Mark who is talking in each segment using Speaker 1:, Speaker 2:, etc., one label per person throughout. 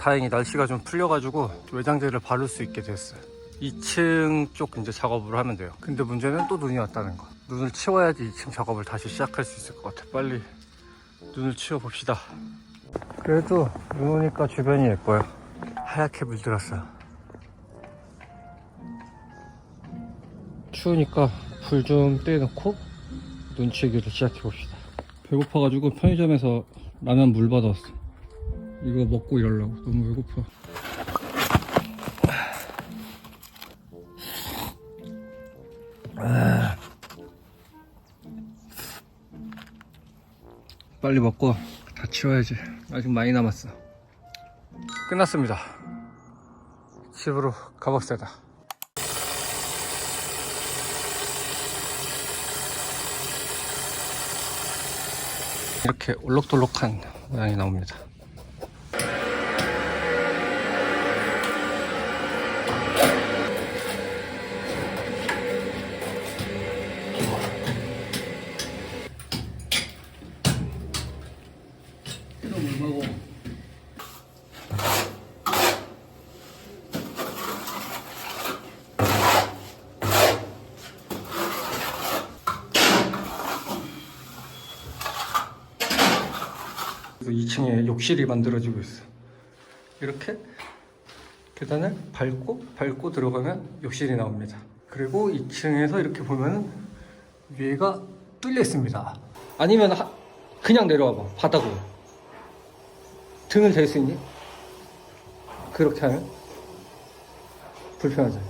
Speaker 1: 다행히 날씨가 좀 풀려가지고 외장재를 바를 수 있게 됐어요. 2층 쪽 이제 작업을 하면 돼요. 근데 문제는 또 눈이 왔다는 거. 눈을 치워야지 2층 작업을 다시 시작할 수 있을 것 같아. 빨리 눈을 치워봅시다. 그래도 눈 오니까 주변이 예뻐요. 하얗게 물들었어요. 추우니까 불 좀 떼놓고 눈 치우기를 시작해봅시다. 배고파가지고 편의점에서 라면 물 받아왔어. 이거 먹고 이러려고. 너무 배고파. 빨리 먹고 다 치워야지. 아직 많이 남았어. 끝났습니다. 집으로 가봅시다. 이렇게 올록돌록한 모양이 나옵니다. 그래서 2층에 욕실이 만들어지고 있어. 이렇게 계단을 밟고 들어가면 욕실이 나옵니다. 그리고 2층에서 이렇게 보면은 위에가 뚫려 있습니다. 아니면 그냥 내려와봐. 바닥으로 등을 댈 수 있니? 그렇게 하면 불편하죠.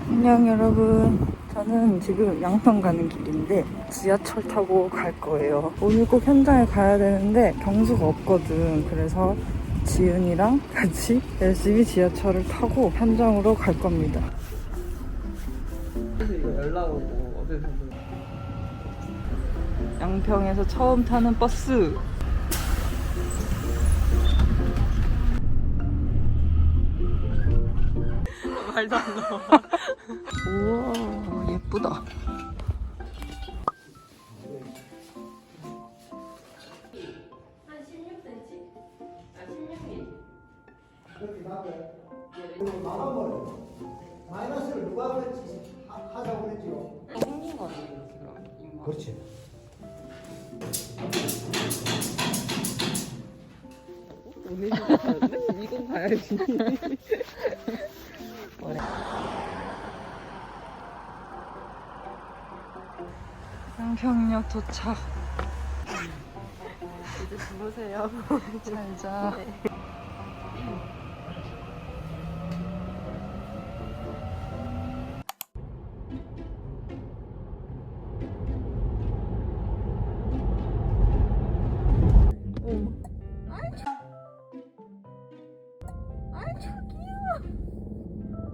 Speaker 2: 안녕 여러분, 저는 지금 양평 가는 길인데 지하철 타고 갈 거예요. 오늘 꼭 현장에 가야 되는데 경수가 없거든. 그래서 지은이랑 같이 열심히 지하철을 타고 현장으로 갈 겁니다.
Speaker 1: 이거 연락 오고 어디서
Speaker 2: 양평에서 처음 타는 버스. 말도 안 나와. 우와, 예쁘다.
Speaker 3: 마이너스를 누가 그랬지? 하자고 그랬지요?
Speaker 2: 생긴 거 같아요.
Speaker 3: 그렇지.
Speaker 2: 오늘 좀 이건 봐야지. 양평역 도착. 이제 주무세요. 잘 자.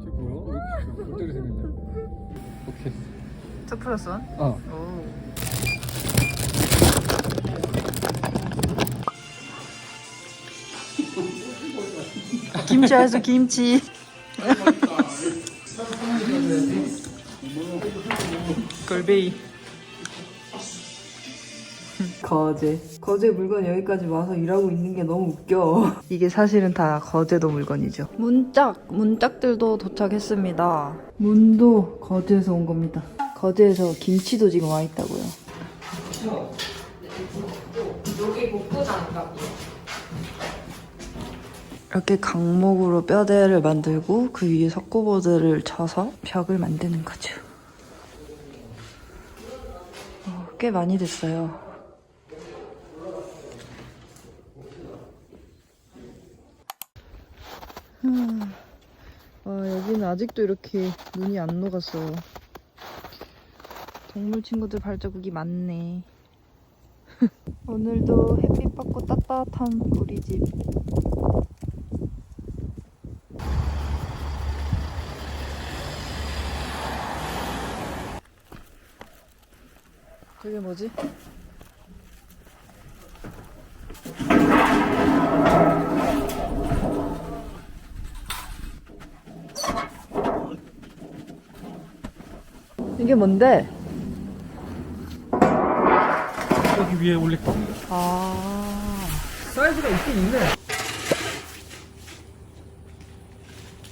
Speaker 1: 저 뭐야? 왜 이렇게 골때리 생겼냐? 오케이.
Speaker 2: 2+1?
Speaker 1: 어.
Speaker 2: 김치 알수 김치. 골뱅이. 거제 물건 여기까지 와서 일하고 있는 게 너무 웃겨. 이게 사실은 다 거제도 물건이죠. 문짝들도 도착했습니다. 문도 거제에서 온 겁니다. 거제에서 김치도 지금 와 있다고요. 여기 복부장갑. 이렇게 강목으로 뼈대를 만들고 그 위에 석고보드를 쳐서 벽을 만드는 거죠. 꽤 많이 됐어요. 여기는 아직도 이렇게 눈이 안 녹았어. 동물 친구들 발자국이 많네. 오늘도 햇빛 받고 따뜻한 우리 집. 그게 뭐지? 이게 뭔데?
Speaker 1: 여기 위에 올릴 거.
Speaker 2: 아,
Speaker 1: 사이즈가 있긴 있네.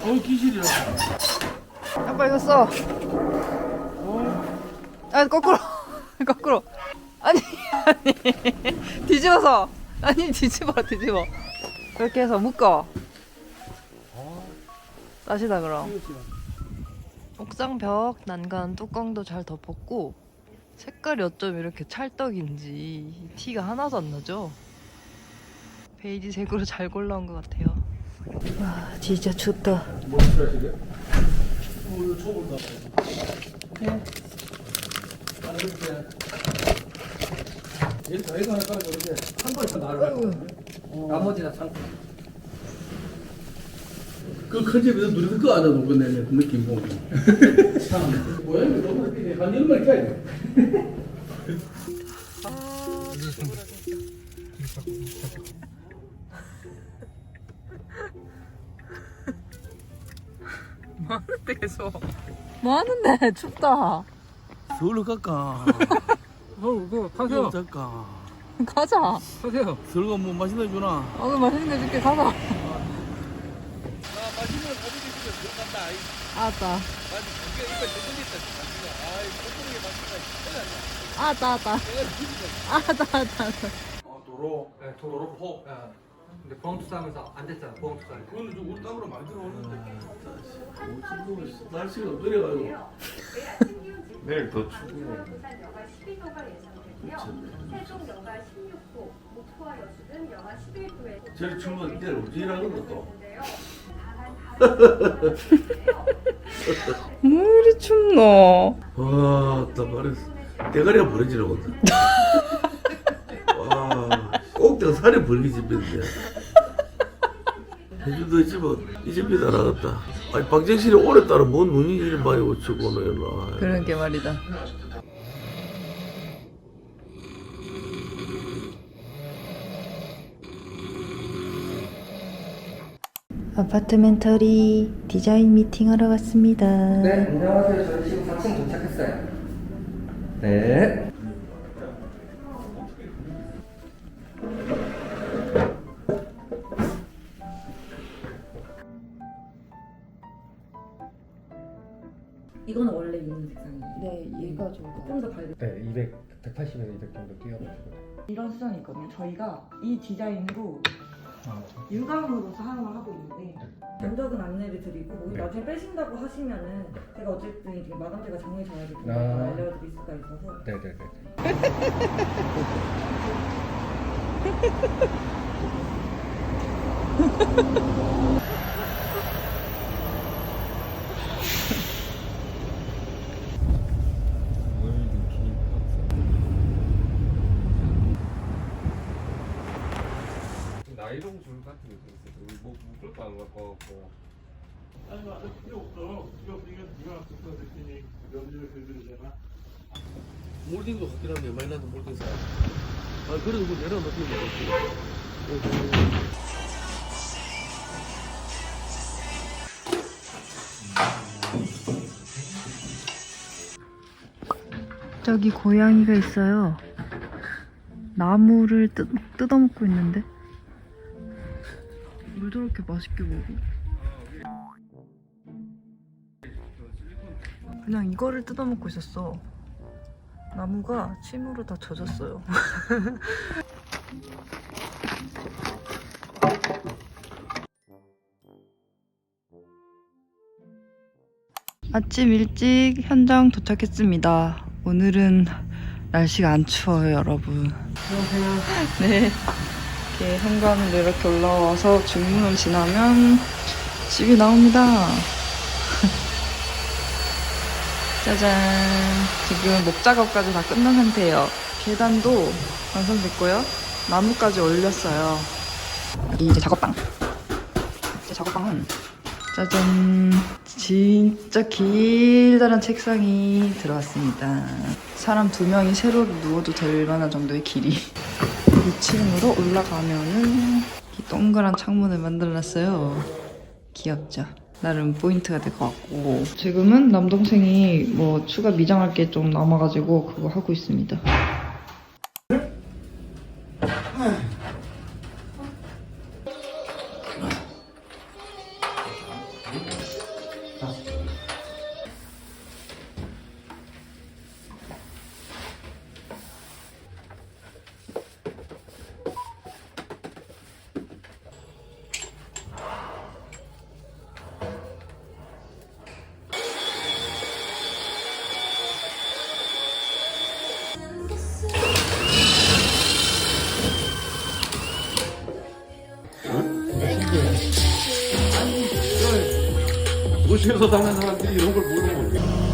Speaker 4: 기실이야.
Speaker 2: 아빠 이거 써. 아 거꾸로 거꾸로. 아니 뒤집어서. 아니 뒤집어. 그렇게 해서 묶어. 다시다 그럼. 옥상 벽 난간 뚜껑도 잘 덮었고 색깔이 어쩜 이렇게 찰떡인지 티가 하나도 안 나죠? 베이지색으로 잘 골라온 것 같아요. 와 진짜 춥다.
Speaker 1: 나머지나 참.
Speaker 4: 큰 집에서 누리도 그 안에 놓고 내내 그 느낌 보고. 참 모양이 너무 한 열마리 껴야 돼.
Speaker 2: 뭐하는데 계속. 뭐하는데 춥다.
Speaker 4: 서울로 갈까?
Speaker 1: 그거 타세요.
Speaker 4: 갈까?
Speaker 2: 가자.
Speaker 1: 타세요.
Speaker 4: 서울가 뭐 맛있는 거 주나?
Speaker 2: 오늘 맛있는 거 줄게. 가자.
Speaker 4: 맛있는 거 가지고 있으면 들어간다.
Speaker 2: 알았다.
Speaker 4: 이거 조금 있다. 아이, 콧구멍에 맛있다.
Speaker 2: 알았다.
Speaker 4: 도로.
Speaker 1: 네,
Speaker 4: 도로포.
Speaker 1: 근데 보험 투자하면서 안 됐잖아. 보험 투자.
Speaker 4: 그거는 좀 우리 땅으로 많이 들어오는데. 날씨가 느려가지고.
Speaker 5: 내일 더 추워.
Speaker 6: 부산 영하 12도가 예상되고요. 세종 영하 16도, 목포와 여수는 영하 11도에
Speaker 4: 제일 추운 게 우진이라거든 또.
Speaker 2: 뭐 이리 춥노?
Speaker 4: 와, 나 말했어. 대가리가 부러지려거든. 와, 꼭대가 살이 벌기 집인데. 해주도 있지만 이 집이 다 나갔다. 아니 박정실이 오늘따라 뭔 눈이 이리 많이 오치고 오나.
Speaker 2: 그런 게 말이다. 아파트멘터리 디자인 미팅하러 왔습니다.
Speaker 1: 네, 안녕하세요. 저희 지금 4층 도착했어요. 네.
Speaker 2: 이거는 원래 있는 색상이에요. 네, 얘가 좀더 밝은.
Speaker 1: 네, 180에서 200 정도 뛰어가지고.
Speaker 2: 이런 수정이 있거든요. 저희가 이 디자인으로 유광으로 사용을 하고 있는데 견적은 안내를 드리고 뭐
Speaker 1: 네.
Speaker 2: 나중에 빼신다고 하시면은 제가 어쨌든 이게 마감재가 정해져야지 금액을
Speaker 1: 아.
Speaker 2: 알려드릴 수가 있어서.
Speaker 1: 네네네.
Speaker 5: 나이롱 줄 같은 게 있어요. 우리 뭐 묶을 거 안 갖고 왔고.
Speaker 4: 아니 필요 없어. 필요 없으니까 네가 숙소 대신에 연주를 해드리잖아. 몰딩도 같긴 한데 많이 나도 몰딩 사. 아 그래도 뭐 내려놓기 먹었지.
Speaker 2: 저기 고양이가 있어요. 나무를 뜯어먹고 있는데 물 저렇게 맛있게 먹어. 그냥 이거를 뜯어먹고 있었어. 나무가 침으로 다 젖었어요. 아침 일찍 현장 도착했습니다. 오늘은 날씨가 안 추워요, 여러분. 안녕하세요. 네. 이렇게 현관으로 이렇게 올라와서 중문을 지나면 집이 나옵니다. 짜잔. 지금 목 작업까지 다 끝난 상태예요. 계단도 완성됐고요. 나무까지 올렸어요. 여기 이제 작업방. 이제 작업방은 짜잔. 진짜 길다란 책상이 들어왔습니다. 사람 2명이 세로로 누워도 될 만한 정도의 길이. 2층으로 올라가면은 이 동그란 창문을 만들어놨어요. 귀엽죠? 나름 포인트가 될 것 같고. 지금은 남동생이 뭐 추가 미장할 게 좀 남아가지고 그거 하고 있습니다.
Speaker 4: 도시에서 사는 사람들이 이런 걸 모르는 거지.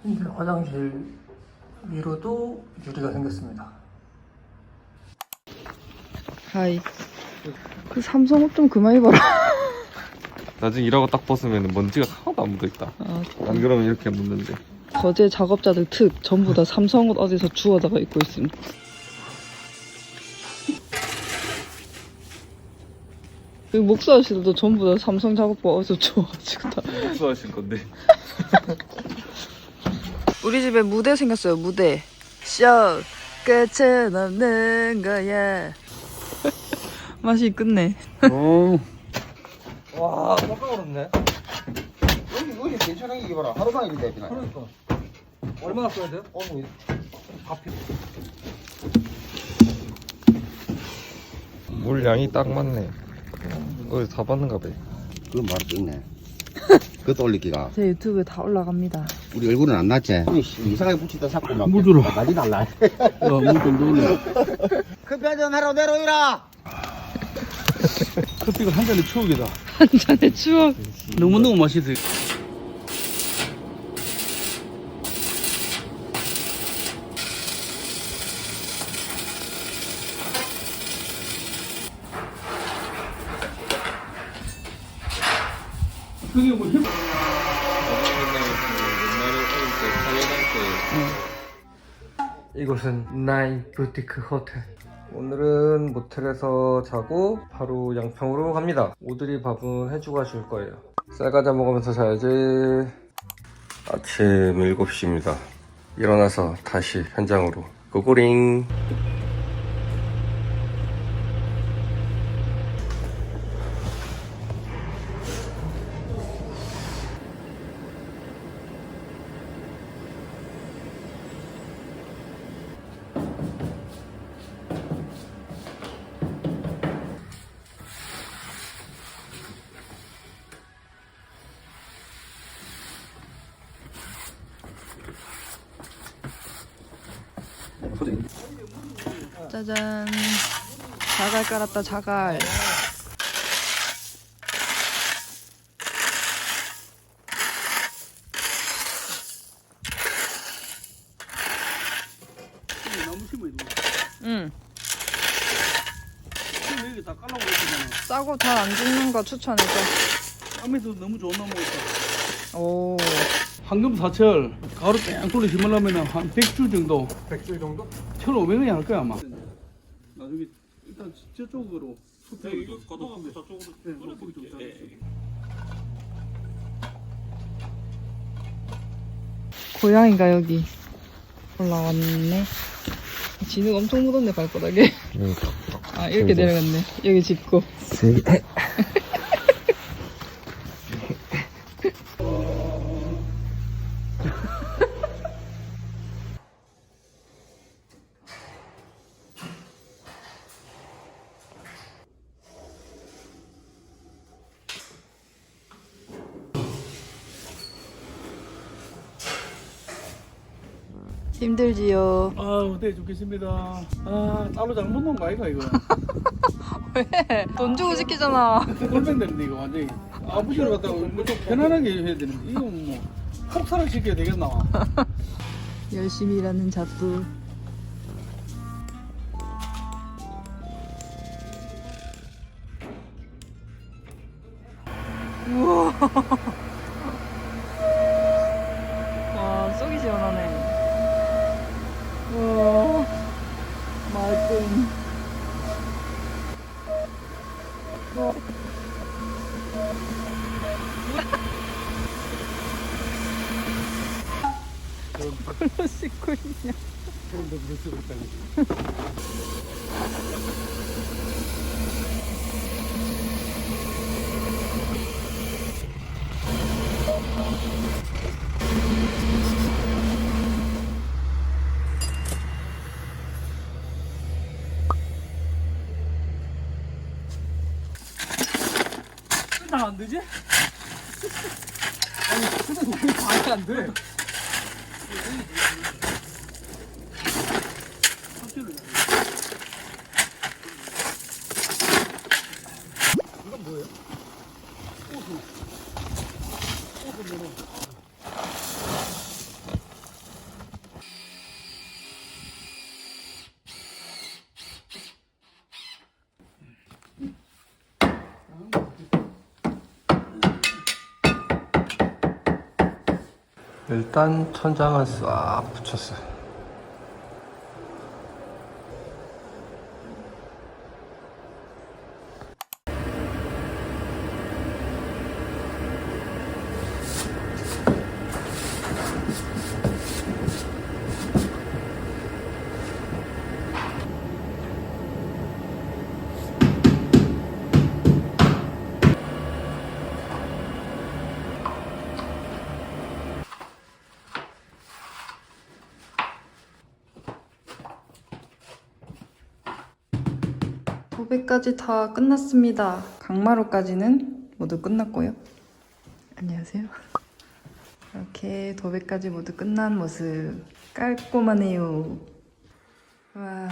Speaker 1: 근데 화장실 위로도 유리가 생겼습니다.
Speaker 2: 하이. 그 삼성 옷 좀 그만 입어라.
Speaker 5: 나중에 일하고 딱 벗으면 먼지가 하나도 안 묻어있다.
Speaker 2: 아,
Speaker 5: 안 그러면 이렇게 묻는데.
Speaker 2: 거제 작업자들 특 전부 다 삼성 옷 어디서 주워다가 입고 있습니다. 그 목수 아저씨들도 전부 다 삼성 작업복 어디서 주워가지고 다.
Speaker 5: 복수하실 건데.
Speaker 2: 우리 집에 무대 생겼어요. 무대. 쇼 끝은 없는 거야. 맛이 끝내.
Speaker 3: 와, 깜짝 놀랐네. 여기 괜찮은 게 봐라. 하루 만에 이렇게 되나?
Speaker 1: 그러니까 얼마나 써야 돼요?
Speaker 5: 물 양이 딱 맞네. 거기서 다 받는가 봐.
Speaker 7: 그건 바로 있네. 그것도 올리기가.
Speaker 2: 제 유튜브에 다 올라갑니다.
Speaker 7: 우리 얼굴은 안 났지? 이상하게 붙이다 자꾸 막.
Speaker 4: 물들어.
Speaker 7: 난리 날라.
Speaker 4: 야, 물좀 넣네.
Speaker 3: 커피 한잔 하러 내려오이라.
Speaker 4: 커피가 한 잔의 추억이다.
Speaker 2: 한 잔의 추억.
Speaker 4: 너무너무 맛있어. 그게 뭐 힘.
Speaker 1: 이곳은 나인 부티크 호텔. 오늘은 모텔에서 자고 바로 양평으로 갑니다. 오드리 밥은 해주고 가실 거예요. 쌀과자 먹으면서 자야지. 아침 7시입니다. 일어나서 다시 현장으로 고고링.
Speaker 2: 짜잔. 자갈 깔았다, 자갈.
Speaker 4: 나무 심어 있는 거.
Speaker 2: 응.
Speaker 4: 지금 여기 다 깔라고 했잖아.
Speaker 2: 싸고 잘 안 죽는 거 추천해줘.
Speaker 4: 땀에도 너무 좋은 나무가 있다.
Speaker 2: 오.
Speaker 4: 황금 사철 가루 뺑 돌려 심으려면 한 100줄 정도.
Speaker 1: 100줄 정도?
Speaker 4: 1,500원이 할 거야 아마. 나중에 일단 저쪽으로 숲에 이거 걷어가면 저쪽으로 높이 좀
Speaker 2: 고양이가 여기 올라왔네. 진흙 엄청 묻었네, 발바닥에. 아, 이렇게 내려갔네. 여기 짚고. 힘들지요.
Speaker 4: 아우 네 좋겠습니다. 아 따로 잘못 놓은 거 아이가 이거.
Speaker 2: 왜? 돈 주고 시키잖아.
Speaker 4: 꼴뱅 되는데 이거 완전히. 아버지를 갖다가 뭐좀 편안하게 해야 되는데 이거 뭐 폭살을 시켜야 되겠나.
Speaker 2: 열심히 일하는 잡부. 우와. 와, 쏙이 시원하네. 우와. 말끔. 그걸로 씻고 있냐.
Speaker 4: 그런데 물 쓰고 있다니.
Speaker 1: 안 되지? 아니, 수도 왜 말이 안 돼? 이건 뭐예요? 일단 천장을 싹 붙였어요.
Speaker 2: 도배까지 다 끝났습니다. 강마루까지는 모두 끝났고요. 안녕하세요. 이렇게 도배까지 모두 끝난 모습. 깔끔하네요. 와.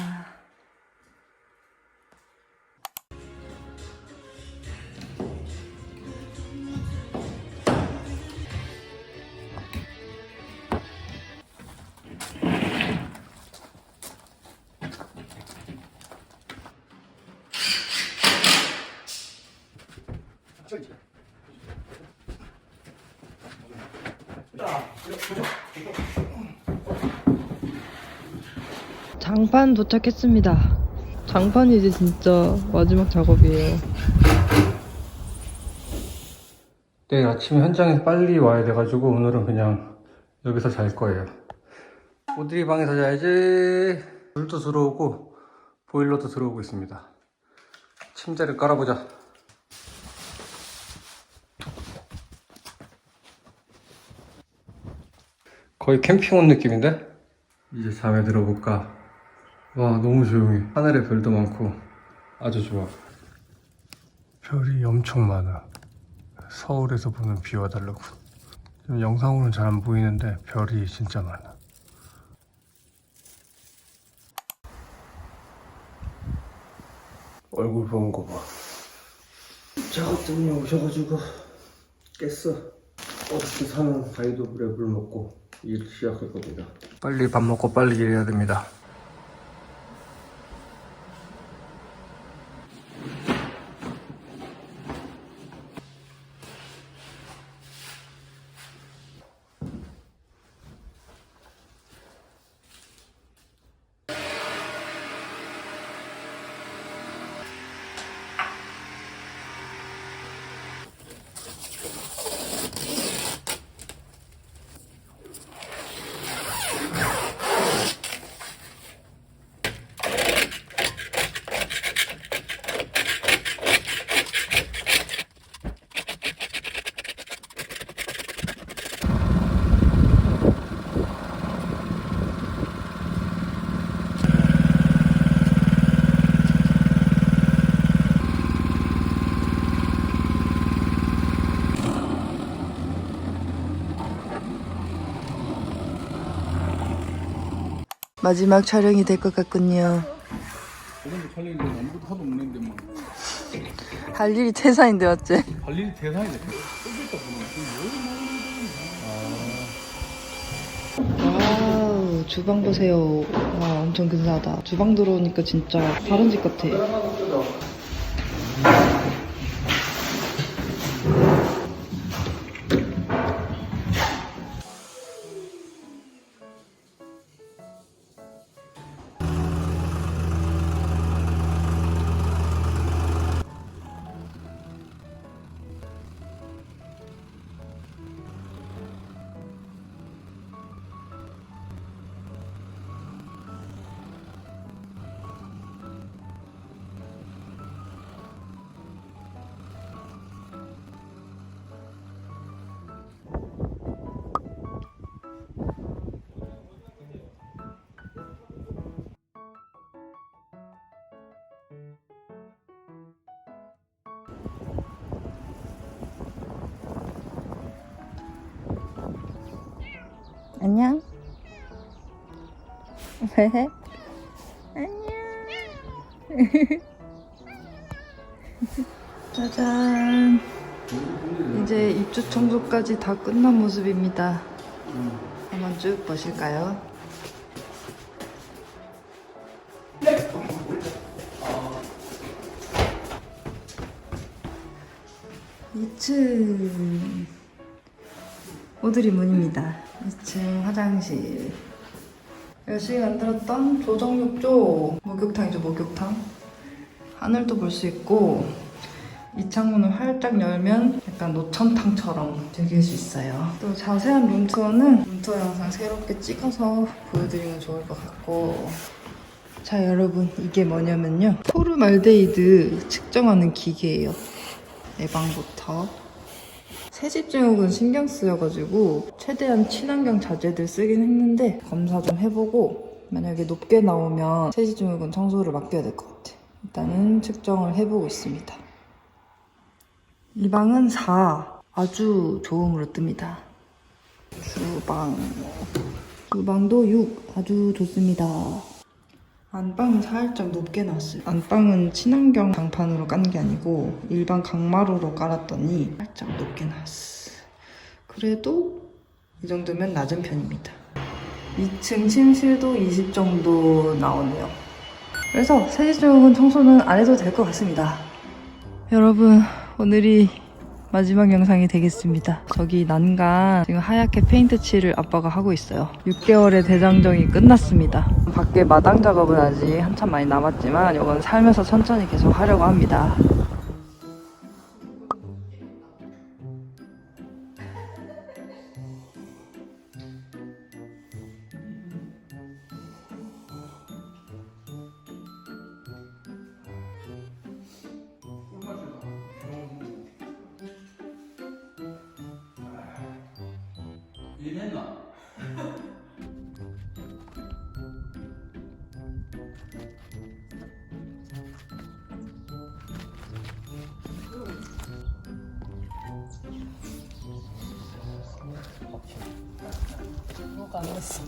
Speaker 2: 장판 도착했습니다. 장판이 이제 진짜 마지막 작업이에요.
Speaker 1: 내일 아침에 현장에서 빨리 와야 돼가지고 오늘은 그냥 여기서 잘 거예요. 오드리 방에서 자야지. 물도 들어오고 보일러도 들어오고 있습니다. 침대를 깔아보자. 거의 캠핑 온 느낌인데? 이제 잠에 들어볼까? 와, 너무 조용해. 하늘에 별도 많고 아주 좋아. 별이 엄청 많아. 서울에서 보는 뷰와 다르고. 지금 영상으로는 잘 안 보이는데 별이 진짜 많아. 얼굴 보는 거 봐. 작업 때문에 오셔가지고 깼어. 어저께 사는 가이드불에 물 먹고 일 시작할 겁니다. 빨리 밥 먹고 빨리 일해야 됩니다.
Speaker 2: 마지막 촬영이 될 것 같군요.
Speaker 4: 오늘 촬영인데 아무것도 하도 없는데 뭐.
Speaker 2: 할 일이 태산인데 맞지?
Speaker 4: 할 일이 대단이네.
Speaker 2: 와우, 주방 보세요. 와, 엄청 근사하다. 주방 들어오니까 진짜 다른 집 같아. 안녕. 왜? 안녕. 짜잔. 이제 입주 청소까지 다 끝난 모습입니다. 한번 쭉 보실까요? 네. 2층 오드리 문입니다. 2층 화장실. 열심히 만들었던 조정욕조 목욕탕이죠, 목욕탕. 하늘도 볼 수 있고 이 창문을 활짝 열면 약간 노천탕처럼 즐길 수 있어요. 또 자세한 룸투어는 룸투어 영상 새롭게 찍어서 보여드리면 좋을 것 같고. 자 여러분, 이게 뭐냐면요, 포르말데히드 측정하는 기계예요. 내방부터 새집 증후군 신경 쓰여가지고 최대한 친환경 자재들 쓰긴 했는데 검사 좀 해보고 만약에 높게 나오면 새집 증후군 청소를 맡겨야 될 것 같아. 일단은 측정을 해보고 있습니다. 이 방은 4, 아주 좋음으로 뜹니다. 주방도 6, 아주 좋습니다. 안방은 살짝 높게 놨어요. 안방은 친환경 장판으로 깐 게 아니고 일반 강마루로 깔았더니 살짝 높게 놨어. 그래도 이 정도면 낮은 편입니다. 2층 침실도 20 정도 나오네요. 그래서 세제증후군 청소는 안 해도 될 것 같습니다. 여러분, 오늘이 마지막 영상이 되겠습니다. 저기 난간 지금 하얗게 페인트 칠을 아빠가 하고 있어요. 6개월의 대장정이 끝났습니다. 밖에 마당 작업은 아직 한참 많이 남았지만 이건 살면서 천천히 계속 하려고 합니다.
Speaker 3: 일했나?
Speaker 2: 뭐가 안 했어.